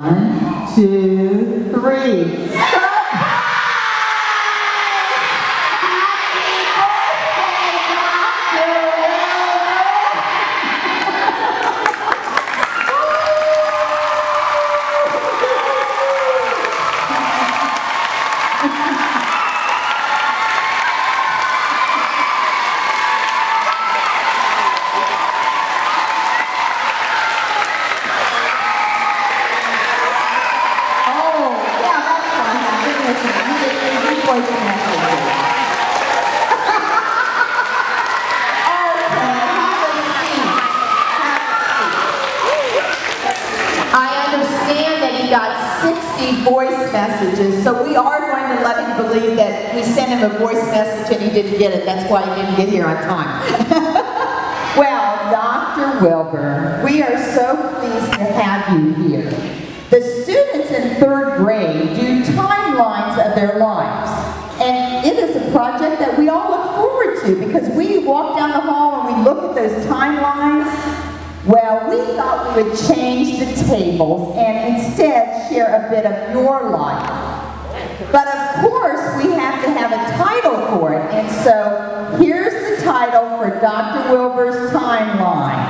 1, 2, 3. Voice messages, so we are going to let him believe that we sent him a voice message and he didn't get it. That's why he didn't get here on time. Well, Dr. Wilber, we are so pleased to have you here. The students in 3rd grade do timelines of their lives, and it is a project that we all look forward to because we walk down the hall and we look at those timelines. Well, we thought we would change the tables and instead share a bit of your life. But of course, we have to have a title for it. And so, here's the title for Dr. Wilber's timeline.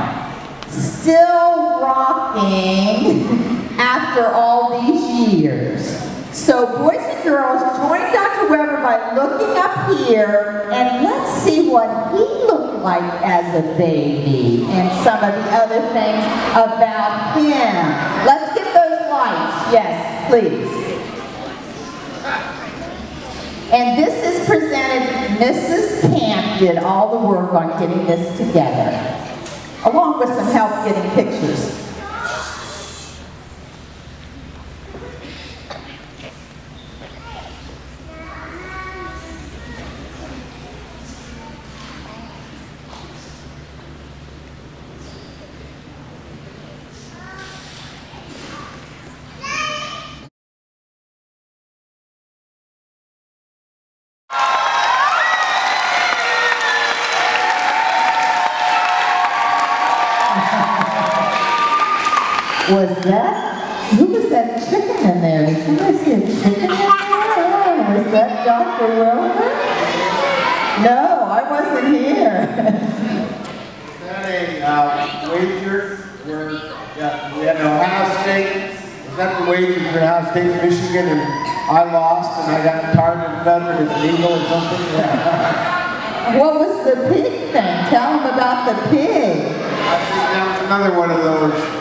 Still rocking after all these years. So, boys and girls, join Dr. Wilber by looking up here and let's see what he looked like as a baby and some of the other things about him. Let's get those lights. Yes, please. And this is presented, Mrs. Camp did all the work on getting this together, along with some help getting pictures. Who was that chicken in there? Did you guys see a chicken in there? Was that Dr. Wilber? No, I wasn't here. Is that a wager where we had Ohio State? Was that the wager for Ohio State, Michigan, and I lost and I got targeted feathered as an eagle or something? Yeah. What was the pig thing? Tell them about the pig. I think that was another one of those.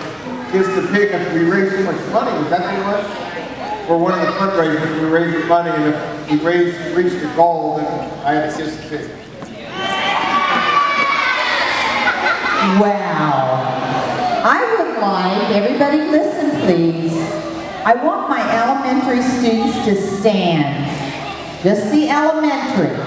Kiss the pig if we raised too much money. Was that what it was? For one of the fundraisers, we raised the money, and if we reached the goal, then I had to kiss the pig. Wow. I would like, everybody listen please, I want my elementary students to stand. Just the elementary.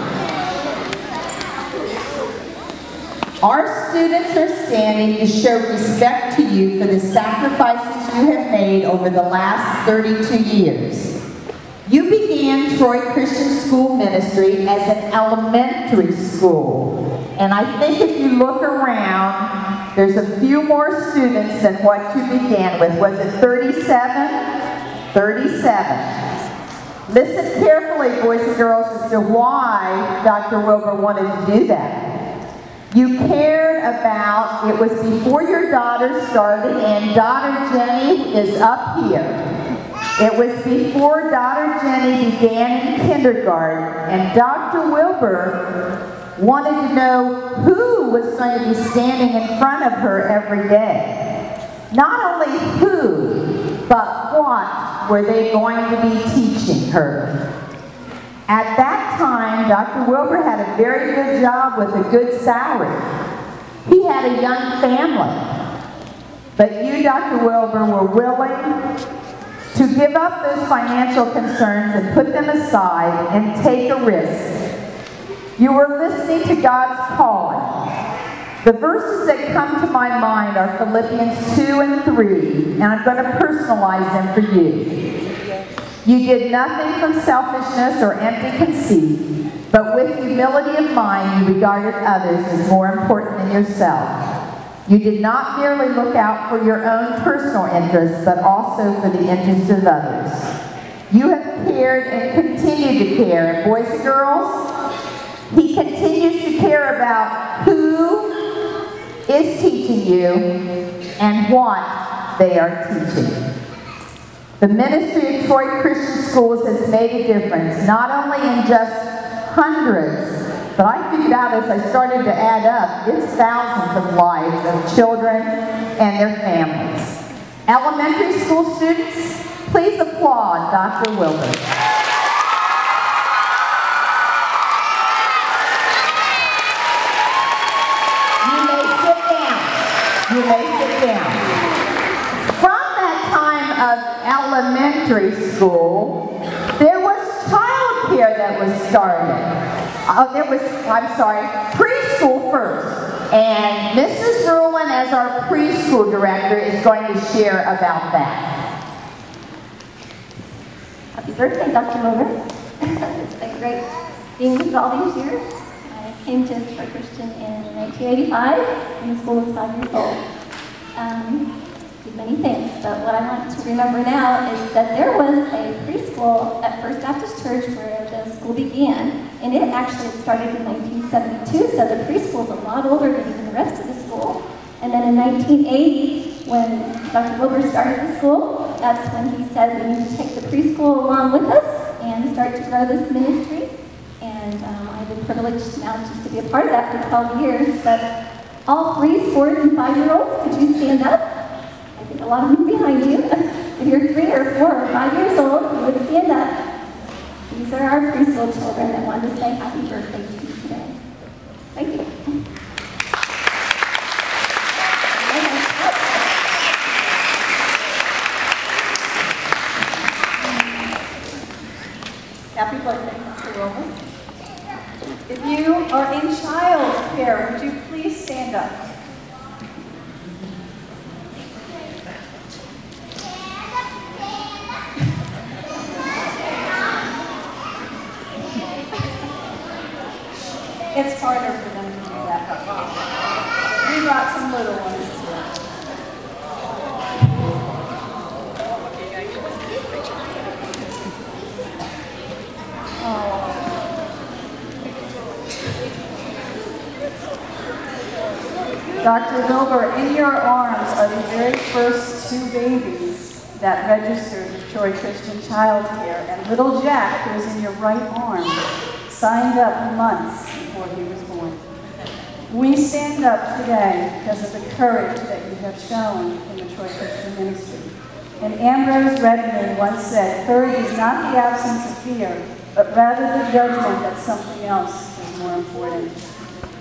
Our students are standing to show respect to you for the sacrifices you have made over the last 32 years. You began Troy Christian School Ministry as an elementary school. And I think if you look around, there's a few more students than what you began with. Was it 37? 37. Listen carefully, boys and girls, as to why Dr. Wilber wanted to do that. You cared about, it was before your daughter started, and daughter Jenny is up here. It was before daughter Jenny began in kindergarten, and Dr. Wilber wanted to know who was going to be standing in front of her every day. Not only who, but what were they going to be teaching her. At that time, Dr. Wilber had a very good job with a good salary. He had a young family. But you, Dr. Wilber, were willing to give up those financial concerns and put them aside and take a risk. You were listening to God's calling. The verses that come to my mind are Philippians 2 and 3, and I'm going to personalize them for you. You did nothing from selfishness or empty conceit, but with humility of mind you regarded others as more important than yourself. You did not merely look out for your own personal interests, but also for the interests of others. You have cared and continue to care. And boys and girls, he continues to care about who is teaching you and what they are teaching. The ministry of Troy Christian Schools has made a difference, not only in just hundreds, but I figured out as I started to add up, it's thousands of lives of children and their families. Elementary school students, please applaud Dr. Wilber. You may sit down. You may sit down. From that time of elementary school, there was childcare that was started. Preschool first. And Mrs. Rulin, as our preschool director, is going to share about that. Happy birthday, Dr. Wilber. It's been great being with you all these years. I came to Troy Christian in 1985 when the school was 5 years old. Did many things, but what I want to remember now is that there was a preschool at First Baptist Church where the school began, and it actually started in 1972, so the preschool is a lot older than even the rest of the school. And then in 1980, when Dr. Wilber started the school, that's when he said we need to take the preschool along with us and start to grow this ministry. And I've been privileged now just to be a part of that for 12 years. But all 3, 4, and 5-year-olds, could you stand up? I think a lot of them behind you. If you're 3 or 4 or 5 years old, you would stand up. These are our preschool children that want to say happy birthday to you today. Thank you. Happy birthday, Mr. Wilber. If you are in child care, would you please stand up? It's harder for them to do that. We brought some little ones too. Dr. Wilber, in your arms are the very first 2 babies that registered with Troy Christian Child Care, and little Jack, who is in your right arm, signed up months before he was born. We stand up today because of the courage that you have shown in the Troy Christian ministry. And Ambrose Redmond once said, courage is not the absence of fear, but rather the judgment that something else is more important.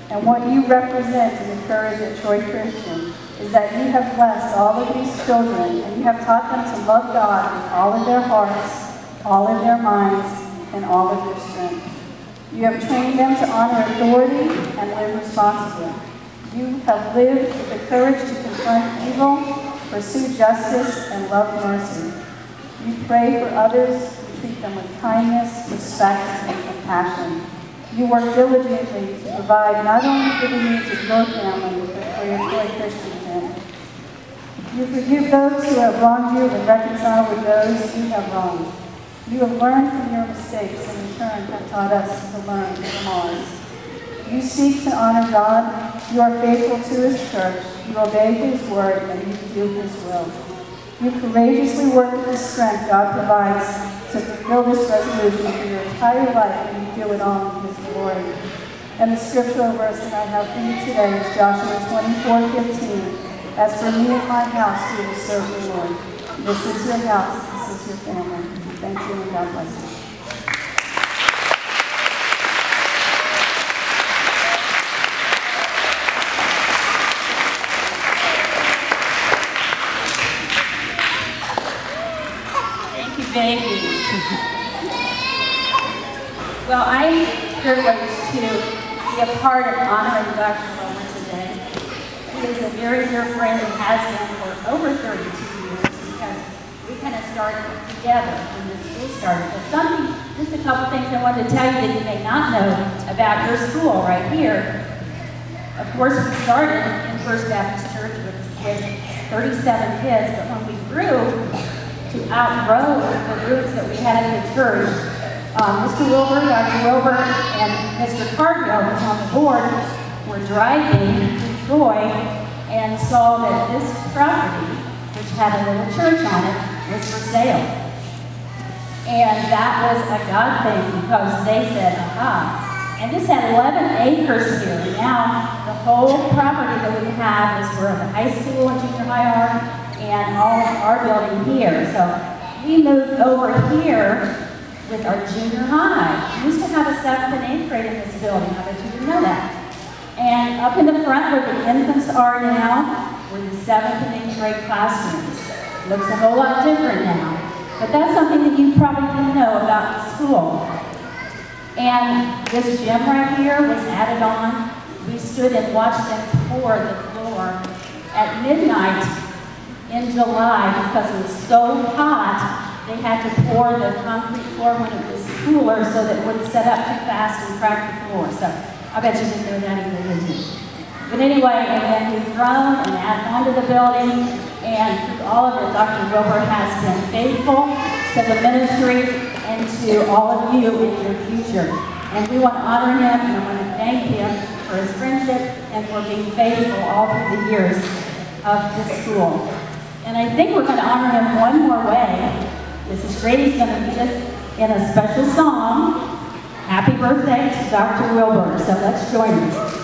And what you represent in the courage at Troy Christian is that you have blessed all of these children and you have taught them to love God with all of their hearts, all of their minds, and all of their strength. You have trained them to honor authority and live responsibly. You have lived with the courage to confront evil, pursue justice, and love mercy. You pray for others, you treat them with kindness, respect, and compassion. You work diligently to provide not only for the needs of your family, but for your Troy Christian family. You forgive those who have wronged you and reconcile with those you have wronged. You have learned from your mistakes and in turn have taught us to learn from ours. You seek to honor God. You are faithful to His church. You obey His word and you do His will. You courageously work with the strength God provides to fulfill this resolution for your entire life, and you do it all in His glory. And the scriptural verse that I have for you today is Joshua 24:15. As for me and my house, we will serve the Lord. This is your house. This is your family. Thank you and God bless you. Thank you, baby. Well, I'm privileged to be a part of honoring Dr. Wilber today. He is a very dear friend and has been for over 32 years because we kind of started together when the school started. But just a couple things I wanted to tell you that you may not know about your school right here. Of course, we started in First Baptist Church with 37 kids, but when we grew to outgrow the groups that we had in the church, Mr. Wilber, Dr. Wilber, and Mr. Cargill, who's on the board, were driving to Troy and saw that this property, which had a little church on it, was for sale. And that was a God thing because they said, aha. And this had 11 acres here. Now, the whole property that we have is where the high school and junior high are, and all of our building here. So we moved over here with our junior high. We used to have a 7th and 8th grade in this building. I bet you didn't know that. And up in the front where the infants are now, were the 7th and 8th grade classrooms. Looks a whole lot different now. But that's something that you probably didn't know about the school. And this gym right here was added on. We stood and watched them pour the floor at midnight in July because it was so hot. They had to pour the concrete floor when it was cooler so that it wouldn't set up too fast and crack the floor. So I bet you didn't know that either, did you? But anyway, and then we've grown and added on to the building, and through all of it, Dr. Wilber has been faithful to the ministry and to all of you in your future. And we want to honor him, and I want to thank him for his friendship and for being faithful all through the years of this school. And I think we're going to honor him one more way. Mrs. Grady's going to lead us in a special song, Happy Birthday to Dr. Wilber. So let's join him.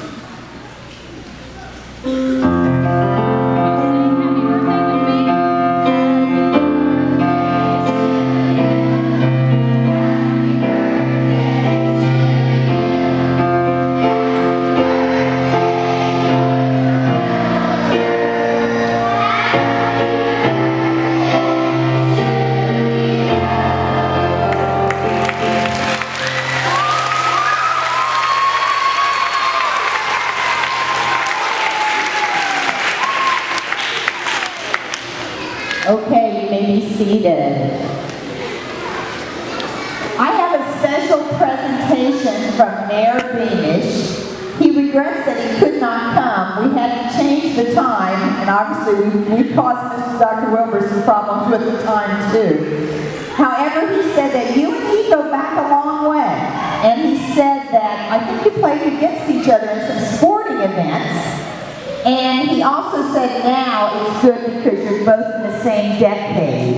Okay, you may be seated. I have a special presentation from Mayor Beamish. He regrets that he could not come. We had to change the time, and obviously we caused Mr. Dr. Wilber some problems with the time too. However, he said that you and he go back a long way. And he said that I think you played against each other in some sporting events. And he also said now it's good because you're both in the same decade.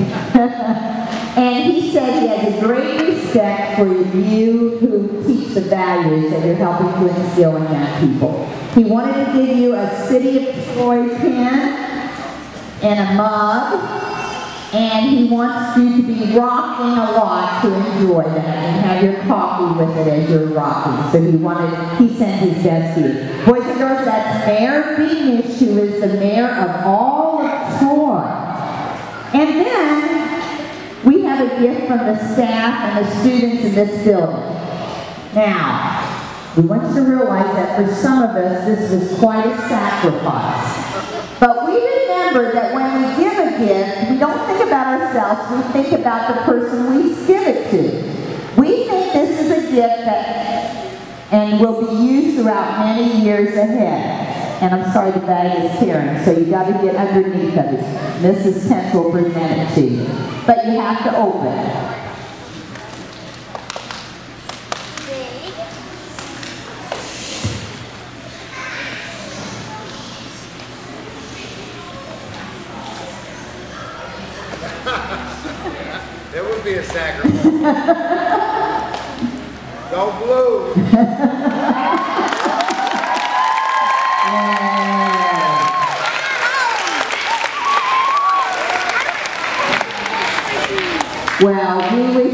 And he said he has a great respect for you who teach the values that you're helping to instill in young people. He wanted to give you a City of Troy pin and a mug. And he wants you to be rocking a lot to enjoy that and have your coffee with it as you're rocking. So he sent his best to you. Boys and girls, that's Mayor Beamish, who is the mayor of all of Troy. And then we have a gift from the staff and the students in this building. Now, we want you to realize that for some of us, this was quite a sacrifice. But we remember that when we give a gift, we don't think about ourselves, we think about the person we give it to. We think this is a gift and will be used throughout many years ahead. And I'm sorry the bag is tearing, so you got to get underneath of it. Mrs. Kent will present it to you. But you have to open it. It would be a sacrifice. Go blue. Well, we